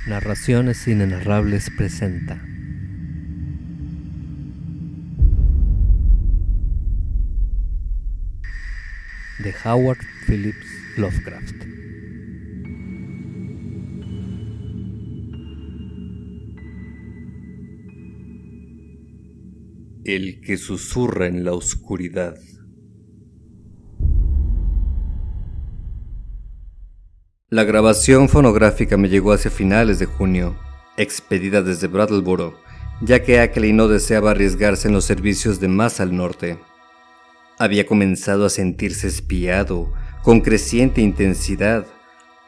Narraciones Inenarrables presenta de Howard Phillips Lovecraft. El que susurra en la oscuridad. La grabación fonográfica me llegó hacia finales de junio, expedida desde Brattleboro, ya que Ackley no deseaba arriesgarse en los servicios de más al norte. Había comenzado a sentirse espiado, con creciente intensidad,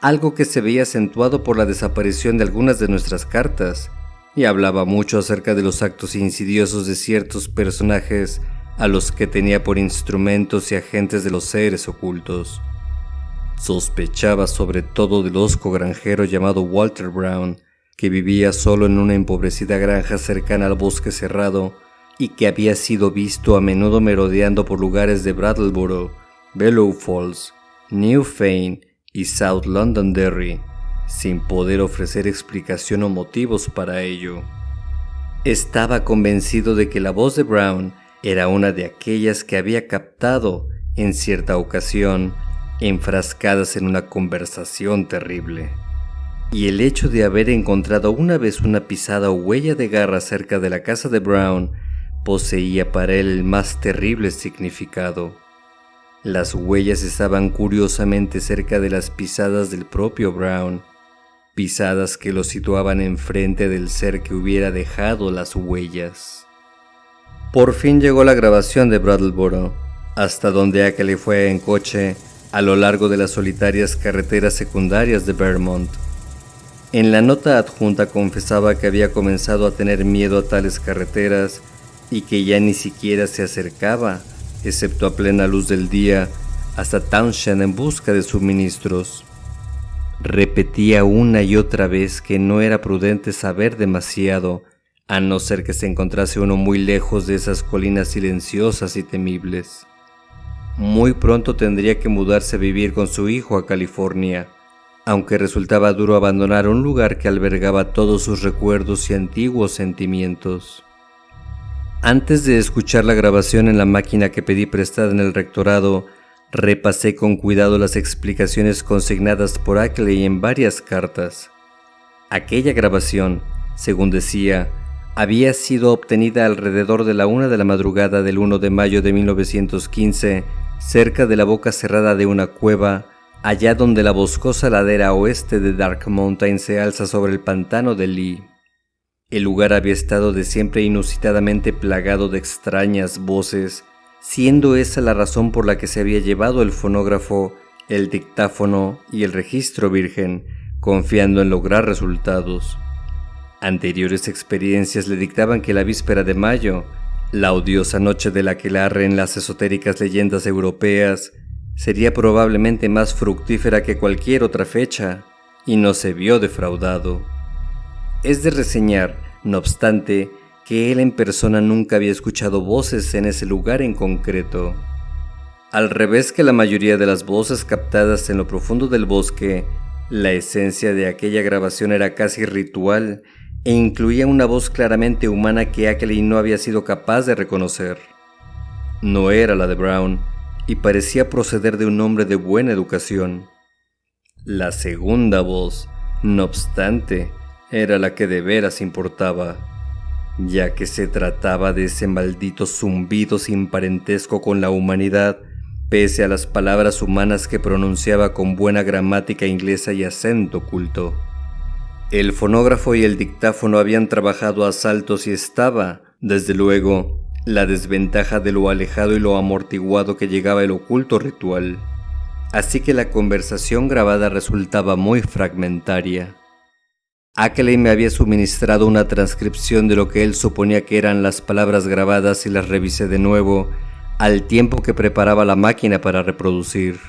algo que se veía acentuado por la desaparición de algunas de nuestras cartas, y hablaba mucho acerca de los actos insidiosos de ciertos personajes a los que tenía por instrumentos y agentes de los seres ocultos. Sospechaba sobre todo del hosco granjero llamado Walter Brown, que vivía solo en una empobrecida granja cercana al bosque cerrado y que había sido visto a menudo merodeando por lugares de Brattleboro, Bellow Falls, New Fane y South Londonderry, sin poder ofrecer explicación o motivos para ello. Estaba convencido de que la voz de Brown era una de aquellas que había captado en cierta ocasión, enfrascadas en una conversación terrible. Y el hecho de haber encontrado una vez una pisada o huella de garra cerca de la casa de Brown poseía para él el más terrible significado. Las huellas estaban curiosamente cerca de las pisadas del propio Brown, pisadas que lo situaban enfrente del ser que hubiera dejado las huellas. Por fin llegó la grabación de Brattleboro, hasta donde Ackley fue en coche a lo largo de las solitarias carreteras secundarias de Vermont. En la nota adjunta confesaba que había comenzado a tener miedo a tales carreteras y que ya ni siquiera se acercaba, excepto a plena luz del día, hasta Townshend en busca de suministros. Repetía una y otra vez que no era prudente saber demasiado, a no ser que se encontrase uno muy lejos de esas colinas silenciosas y temibles. Muy pronto tendría que mudarse a vivir con su hijo a California, aunque resultaba duro abandonar un lugar que albergaba todos sus recuerdos y antiguos sentimientos. Antes de escuchar la grabación en la máquina que pedí prestada en el rectorado, repasé con cuidado las explicaciones consignadas por Ackley en varias cartas. Aquella grabación, según decía, había sido obtenida alrededor de la 1 de la madrugada del 1 de mayo de 1915, cerca de la boca cerrada de una cueva, allá donde la boscosa ladera oeste de Dark Mountain se alza sobre el pantano de Lee. El lugar había estado de siempre inusitadamente plagado de extrañas voces, siendo esa la razón por la que se había llevado el fonógrafo, el dictáfono y el registro virgen, confiando en lograr resultados. Anteriores experiencias le dictaban que la víspera de mayo, la odiosa noche del aquelarre en las esotéricas leyendas europeas, sería probablemente más fructífera que cualquier otra fecha, y no se vio defraudado. Es de reseñar, no obstante, que él en persona nunca había escuchado voces en ese lugar en concreto. Al revés que la mayoría de las voces captadas en lo profundo del bosque, la esencia de aquella grabación era casi ritual e incluía una voz claramente humana que Ackley no había sido capaz de reconocer. No era la de Brown, y parecía proceder de un hombre de buena educación. La segunda voz, no obstante, era la que de veras importaba, ya que se trataba de ese maldito zumbido sin parentesco con la humanidad, pese a las palabras humanas que pronunciaba con buena gramática inglesa y acento culto. El fonógrafo y el dictáfono habían trabajado a saltos y estaba, desde luego, la desventaja de lo alejado y lo amortiguado que llegaba el oculto ritual. Así que la conversación grabada resultaba muy fragmentaria. Ackley me había suministrado una transcripción de lo que él suponía que eran las palabras grabadas y las revisé de nuevo, al tiempo que preparaba la máquina para reproducir.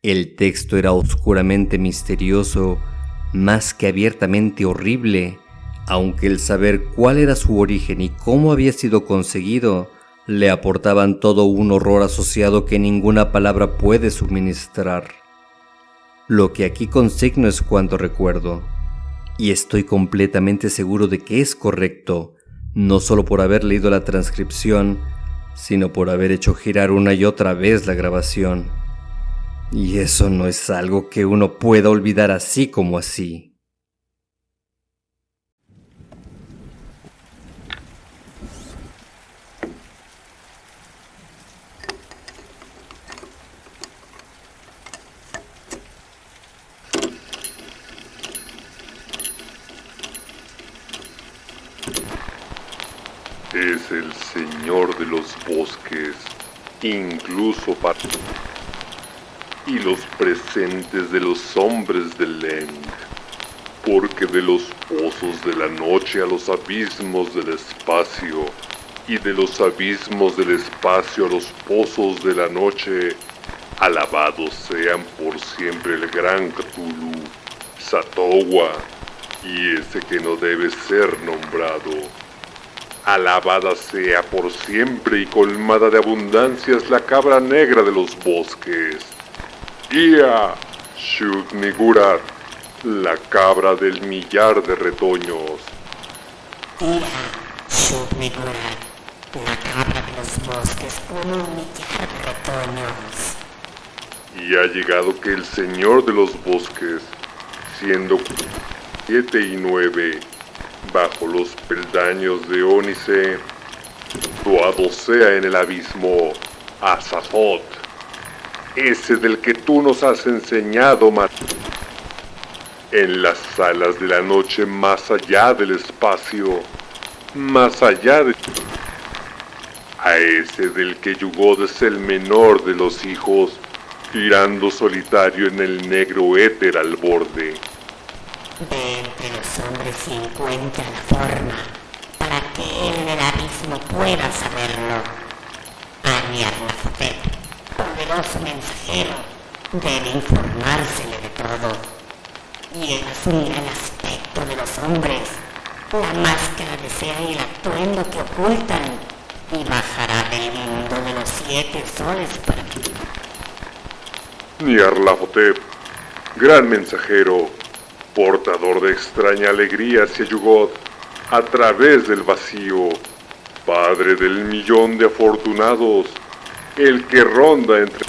El texto era oscuramente misterioso, más que abiertamente horrible, aunque el saber cuál era su origen y cómo había sido conseguido le aportaban todo un horror asociado que ninguna palabra puede suministrar. Lo que aquí consigno es cuanto recuerdo. y estoy completamente seguro de que es correcto, no solo por haber leído la transcripción, sino por haber hecho girar una y otra vez la grabación. Y eso no es algo que uno pueda olvidar así como así. Es el señor de los bosques, incluso para... y los presentes de los hombres de Leng, porque de los pozos de la noche a los abismos del espacio, y de los abismos del espacio a los pozos de la noche, alabados sean por siempre el gran Cthulhu, Satowa, y ese que no debe ser nombrado. Alabada sea por siempre y colmada de abundancias la cabra negra de los bosques. Ia Shub-Niggurath, la cabra del millar de retoños. Ia Shub-Niggurath, la cabra de los bosques con un millar de retoños. Y ha llegado que el señor de los bosques, siendo 7 y 9, bajo los peldaños de ónice, situado sea en el abismo Azathoth, ese del que tú nos has enseñado, en las salas de la noche más allá del espacio, más allá de... a ese del que Yugod es el menor de los hijos, girando solitario en el negro éter al borde. De entre los hombres se encuentra la forma para que él en el abismo pueda saberlo. Nyarlathotep, poderoso mensajero, debe informársele de todo. Y él asumirá el aspecto de los hombres, la máscara de seda y el atuendo que ocultan, y bajará del mundo de los 7 soles para... Nyarlathotep, gran mensajero, portador de extraña alegría hacia Yugod, a través del vacío, padre del millón de afortunados, el que ronda entre...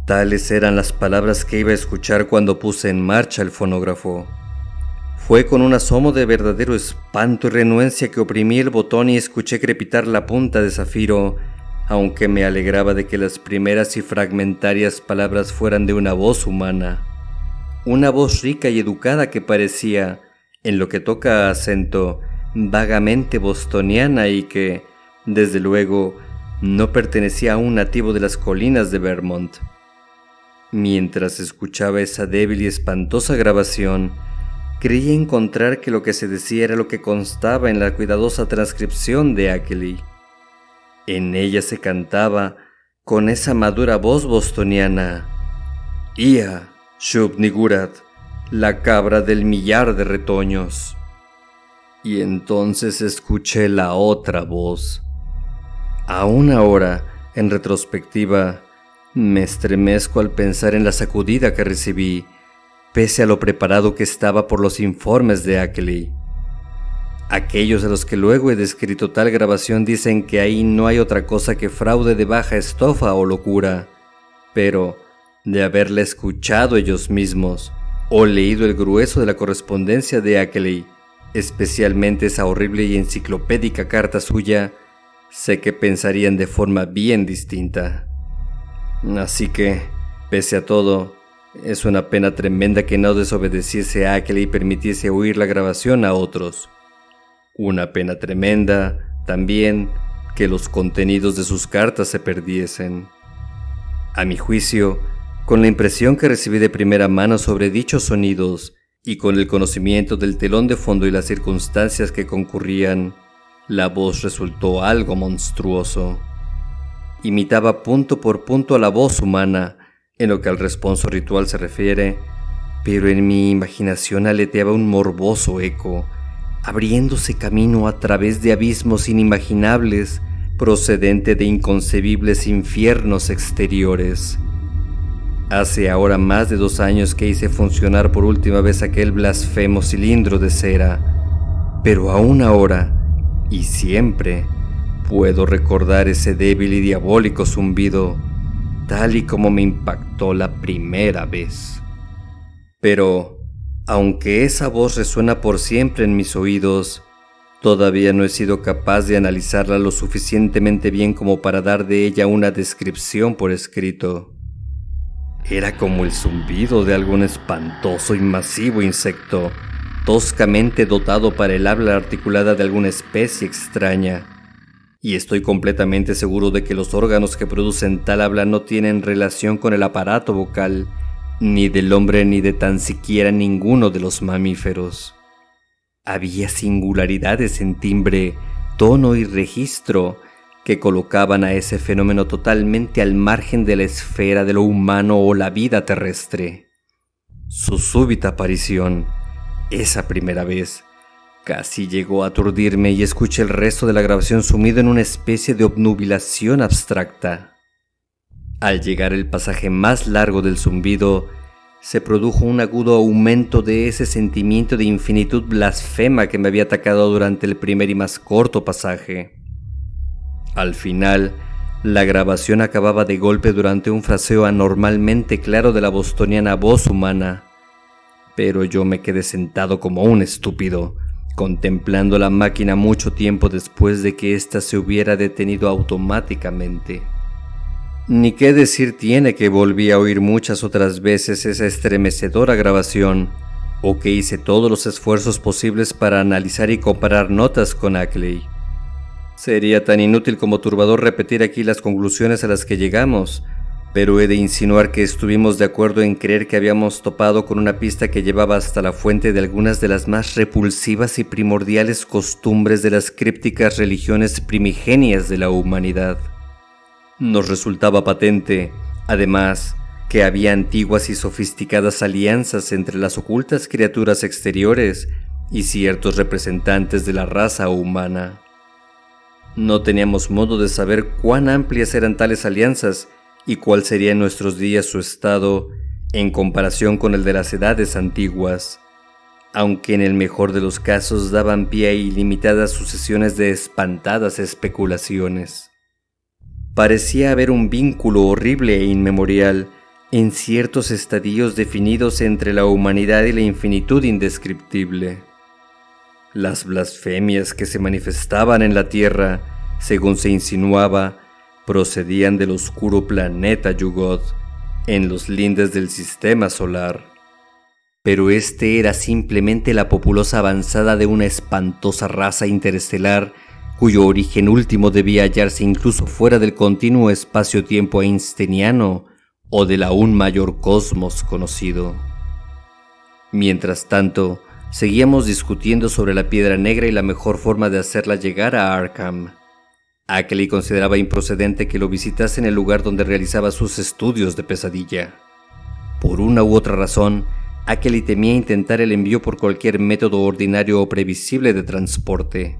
Tales eran las palabras que iba a escuchar cuando puse en marcha el fonógrafo. Fue con un asomo de verdadero espanto y renuencia que oprimí el botón y escuché crepitar la punta de zafiro, aunque me alegraba de que las primeras y fragmentarias palabras fueran de una voz humana. Una voz rica y educada que parecía, en lo que toca a acento, vagamente bostoniana y que, desde luego, no pertenecía a un nativo de las colinas de Vermont. Mientras escuchaba esa débil y espantosa grabación, creí encontrar que lo que se decía era lo que constaba en la cuidadosa transcripción de Akeli. En ella se cantaba, con esa madura voz bostoniana, Ia Shub-Niggurath, la cabra del millar de retoños. Y entonces escuché la otra voz. Aún ahora, en retrospectiva, me estremezco al pensar en la sacudida que recibí, pese a lo preparado que estaba por los informes de Akeli. Aquellos a los que luego he descrito tal grabación dicen que ahí no hay otra cosa que fraude de baja estofa o locura, pero de haberla escuchado ellos mismos, o leído el grueso de la correspondencia de Akeli, especialmente esa horrible y enciclopédica carta suya, sé que pensarían de forma bien distinta. Así que, pese a todo, es una pena tremenda que no desobedeciese a Akeli y permitiese oír la grabación a otros. Una pena tremenda, también, que los contenidos de sus cartas se perdiesen. A mi juicio, con la impresión que recibí de primera mano sobre dichos sonidos y con el conocimiento del telón de fondo y las circunstancias que concurrían, la voz resultó algo monstruoso. Imitaba punto por punto a la voz humana, en lo que al responso ritual se refiere, pero en mi imaginación aleteaba un morboso eco, abriéndose camino a través de abismos inimaginables, procedente de inconcebibles infiernos exteriores. Hace ahora más de 2 años que hice funcionar por última vez aquel blasfemo cilindro de cera, pero aún ahora, y siempre, puedo recordar ese débil y diabólico zumbido, tal y como me impactó la primera vez. Pero, aunque esa voz resuena por siempre en mis oídos, todavía no he sido capaz de analizarla lo suficientemente bien como para dar de ella una descripción por escrito. Era como el zumbido de algún espantoso y masivo insecto, toscamente dotado para el habla articulada de alguna especie extraña. Y estoy completamente seguro de que los órganos que producen tal habla no tienen relación con el aparato vocal, ni del hombre ni de tan siquiera ninguno de los mamíferos. Había singularidades en timbre, tono y registro que colocaban a ese fenómeno totalmente al margen de la esfera de lo humano o la vida terrestre. Su súbita aparición, esa primera vez, casi llegó a aturdirme y escuché el resto de la grabación sumido en una especie de obnubilación abstracta. Al llegar el pasaje más largo del zumbido, se produjo un agudo aumento de ese sentimiento de infinitud blasfema que me había atacado durante el primer y más corto pasaje. Al final, la grabación acababa de golpe durante un fraseo anormalmente claro de la bostoniana voz humana, pero yo me quedé sentado como un estúpido, contemplando la máquina mucho tiempo después de que ésta se hubiera detenido automáticamente. Ni qué decir tiene que volví a oír muchas otras veces esa estremecedora grabación, o que hice todos los esfuerzos posibles para analizar y comparar notas con Ackley. Sería tan inútil como turbador repetir aquí las conclusiones a las que llegamos, pero he de insinuar que estuvimos de acuerdo en creer que habíamos topado con una pista que llevaba hasta la fuente de algunas de las más repulsivas y primordiales costumbres de las crípticas religiones primigenias de la humanidad. Nos resultaba patente, además, que había antiguas y sofisticadas alianzas entre las ocultas criaturas exteriores y ciertos representantes de la raza humana. No teníamos modo de saber cuán amplias eran tales alianzas y cuál sería en nuestros días su estado en comparación con el de las edades antiguas, aunque en el mejor de los casos daban pie a ilimitadas sucesiones de espantadas especulaciones. Parecía haber un vínculo horrible e inmemorial en ciertos estadios definidos entre la humanidad y la infinitud indescriptible. Las blasfemias que se manifestaban en la Tierra, según se insinuaba, procedían del oscuro planeta Yugod, en los lindes del sistema solar. Pero este era simplemente la populosa avanzada de una espantosa raza interestelar cuyo origen último debía hallarse incluso fuera del continuo espacio-tiempo einsteiniano o del aún mayor cosmos conocido. Mientras tanto, seguíamos discutiendo sobre la piedra negra y la mejor forma de hacerla llegar a Arkham. Ackley consideraba improcedente que lo visitase en el lugar donde realizaba sus estudios de pesadilla. Por una u otra razón, Ackley temía intentar el envío por cualquier método ordinario o previsible de transporte.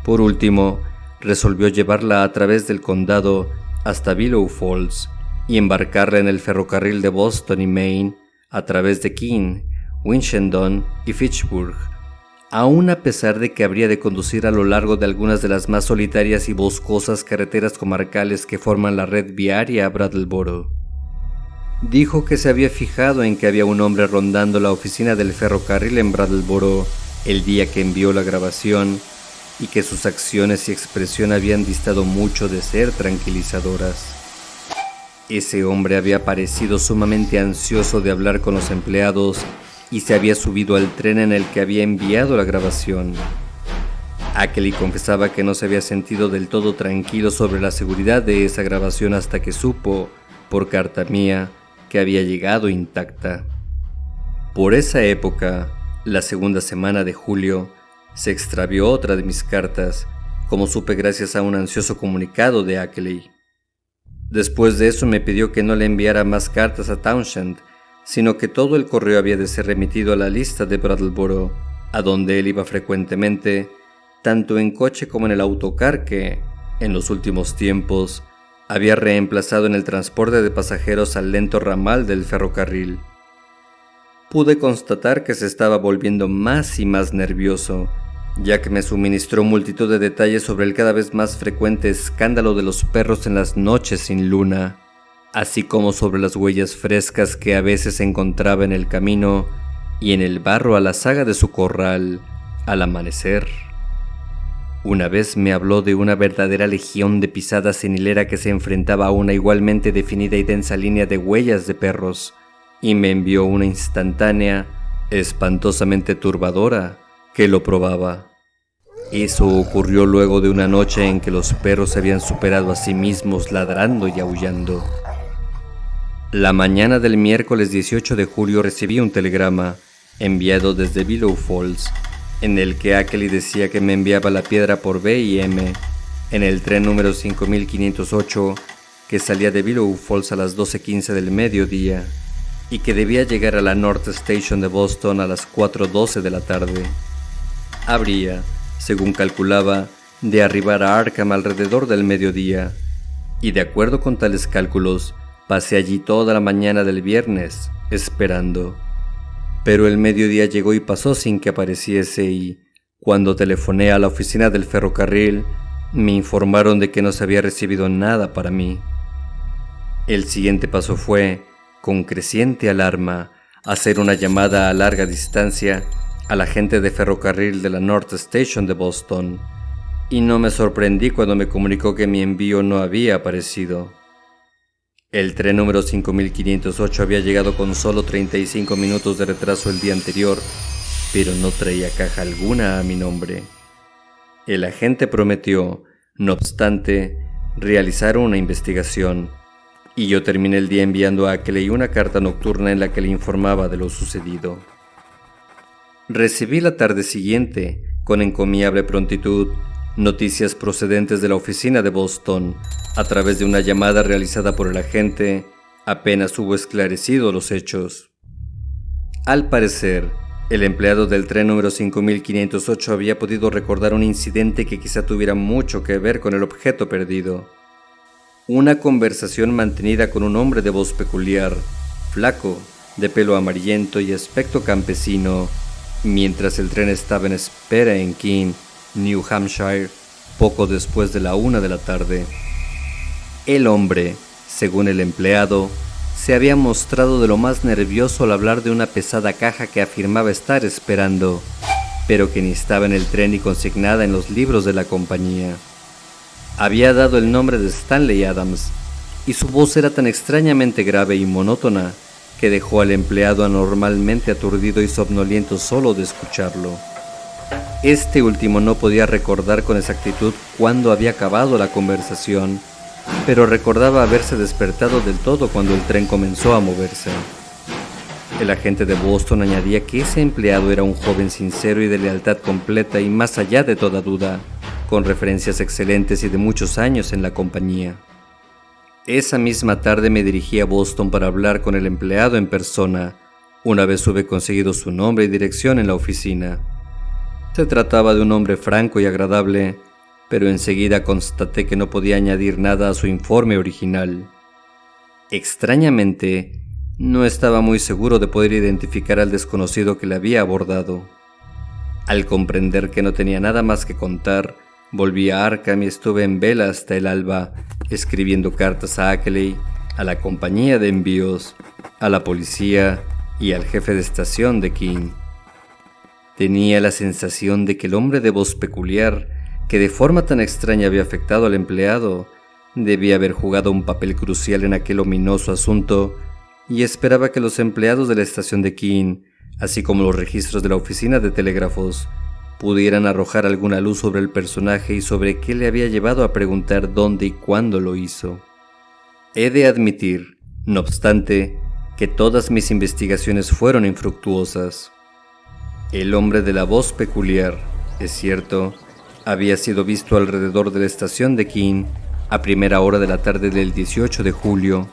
Por último, resolvió llevarla a través del condado hasta Willow Falls y embarcarla en el ferrocarril de Boston y Maine a través de Keene, Winchendon y Fitchburg, aun a pesar de que habría de conducir a lo largo de algunas de las más solitarias y boscosas carreteras comarcales que forman la red viaria a Brattleboro. Dijo que se había fijado en que había un hombre rondando la oficina del ferrocarril en Brattleboro el día que envió la grabación y que sus acciones y expresión habían distado mucho de ser tranquilizadoras. Ese hombre había parecido sumamente ansioso de hablar con los empleados y se había subido al tren en el que había enviado la grabación. Ackley confesaba que no se había sentido del todo tranquilo sobre la seguridad de esa grabación hasta que supo, por carta mía, que había llegado intacta. Por esa época, la segunda semana de julio, se extravió otra de mis cartas, como supe gracias a un ansioso comunicado de Ackley. Después de eso me pidió que no le enviara más cartas a Townshend, sino que todo el correo había de ser remitido a la lista de Brattleboro, a donde él iba frecuentemente, tanto en coche como en el autocar que, en los últimos tiempos, había reemplazado en el transporte de pasajeros al lento ramal del ferrocarril. Pude constatar que se estaba volviendo más y más nervioso, ya que me suministró multitud de detalles sobre el cada vez más frecuente escándalo de los perros en las noches sin luna, así como sobre las huellas frescas que a veces encontraba en el camino y en el barro a la zaga de su corral al amanecer. Una vez me habló de una verdadera legión de pisadas en hilera que se enfrentaba a una igualmente definida y densa línea de huellas de perros, y me envió una instantánea, espantosamente turbadora, que lo probaba. Eso ocurrió luego de una noche en que los perros se habían superado a sí mismos ladrando y aullando. La mañana del miércoles 18 de julio recibí un telegrama, enviado desde Willow Falls, en el que Ackley decía que me enviaba la piedra por B&M en el tren número 5508 que salía de Willow Falls a las 12:15 del mediodía y que debía llegar a la North Station de Boston a las 4:12 de la tarde. Habría, según calculaba, de arribar a Arkham alrededor del mediodía, y de acuerdo con tales cálculos, pasé allí toda la mañana del viernes, esperando. Pero el mediodía llegó y pasó sin que apareciese y, cuando telefoné a la oficina del ferrocarril, me informaron de que no se había recibido nada para mí. El siguiente paso fue, con creciente alarma, hacer una llamada a larga distancia al agente de ferrocarril de la North Station de Boston, y no me sorprendí cuando me comunicó que mi envío no había aparecido. El tren número 5508 había llegado con solo 35 minutos de retraso el día anterior, pero no traía caja alguna a mi nombre. El agente prometió, no obstante, realizar una investigación, y yo terminé el día enviando a Ackley una carta nocturna en la que le informaba de lo sucedido. Recibí la tarde siguiente, con encomiable prontitud, noticias procedentes de la oficina de Boston, a través de una llamada realizada por el agente, apenas hubo esclarecido los hechos. Al parecer, el empleado del tren número 5508 había podido recordar un incidente que quizá tuviera mucho que ver con el objeto perdido. Una conversación mantenida con un hombre de voz peculiar, flaco, de pelo amarillento y aspecto campesino, mientras el tren estaba en espera en Keene, New Hampshire, poco después de la 1 de la tarde. El hombre, según el empleado, se había mostrado de lo más nervioso al hablar de una pesada caja que afirmaba estar esperando, pero que ni estaba en el tren ni consignada en los libros de la compañía. Había dado el nombre de Stanley Adams, y su voz era tan extrañamente grave y monótona que dejó al empleado anormalmente aturdido y somnoliento solo de escucharlo. Este último no podía recordar con exactitud cuándo había acabado la conversación, pero recordaba haberse despertado del todo cuando el tren comenzó a moverse. El agente de Boston añadía que ese empleado era un joven sincero y de lealtad completa y más allá de toda duda, con referencias excelentes y de muchos años en la compañía. Esa misma tarde me dirigí a Boston para hablar con el empleado en persona, una vez hube conseguido su nombre y dirección en la oficina. Se trataba de un hombre franco y agradable, pero enseguida constaté que no podía añadir nada a su informe original. Extrañamente, no estaba muy seguro de poder identificar al desconocido que le había abordado. Al comprender que no tenía nada más que contar, volví a Arkham y estuve en vela hasta el alba, escribiendo cartas a Ackley, a la compañía de envíos, a la policía y al jefe de estación de Keene. Tenía la sensación de que el hombre de voz peculiar, que de forma tan extraña había afectado al empleado, debía haber jugado un papel crucial en aquel ominoso asunto, y esperaba que los empleados de la estación de Keene, así como los registros de la oficina de telégrafos, pudieran arrojar alguna luz sobre el personaje y sobre qué le había llevado a preguntar dónde y cuándo lo hizo. He de admitir, no obstante, que todas mis investigaciones fueron infructuosas. El hombre de la voz peculiar, es cierto, había sido visto alrededor de la estación de Keene a primera hora de la tarde del 18 de julio,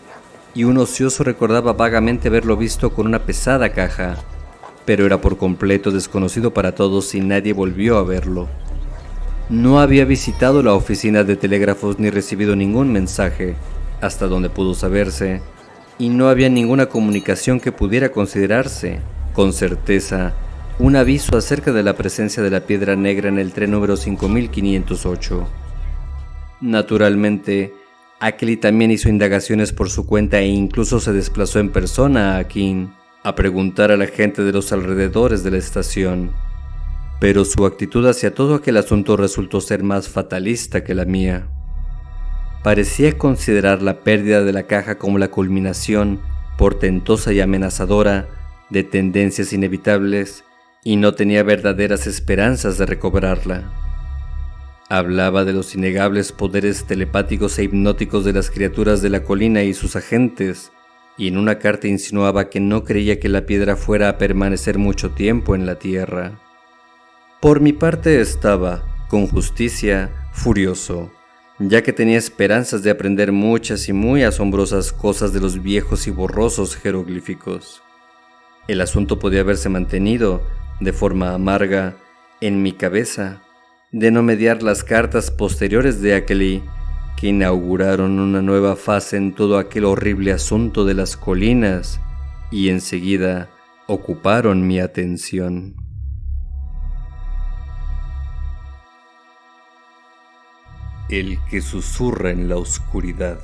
y un ocioso recordaba vagamente haberlo visto con una pesada caja, pero era por completo desconocido para todos y nadie volvió a verlo. No había visitado la oficina de telégrafos ni recibido ningún mensaje, hasta donde pudo saberse, y no había ninguna comunicación que pudiera considerarse, con certeza, un aviso acerca de la presencia de la piedra negra en el tren número 5508. Naturalmente, Ackley también hizo indagaciones por su cuenta e incluso se desplazó en persona a Keene a preguntar a la gente de los alrededores de la estación. Pero su actitud hacia todo aquel asunto resultó ser más fatalista que la mía. Parecía considerar la pérdida de la caja como la culminación, portentosa y amenazadora, de tendencias inevitables, y no tenía verdaderas esperanzas de recobrarla. Hablaba de los innegables poderes telepáticos e hipnóticos de las criaturas de la colina y sus agentes, y en una carta insinuaba que no creía que la piedra fuera a permanecer mucho tiempo en la Tierra. Por mi parte estaba, con justicia, furioso, ya que tenía esperanzas de aprender muchas y muy asombrosas cosas de los viejos y borrosos jeroglíficos. El asunto podía haberse mantenido, de forma amarga, en mi cabeza, de no mediar las cartas posteriores de Ackley, que inauguraron una nueva fase en todo aquel horrible asunto de las colinas y enseguida ocuparon mi atención. El que susurra en la oscuridad.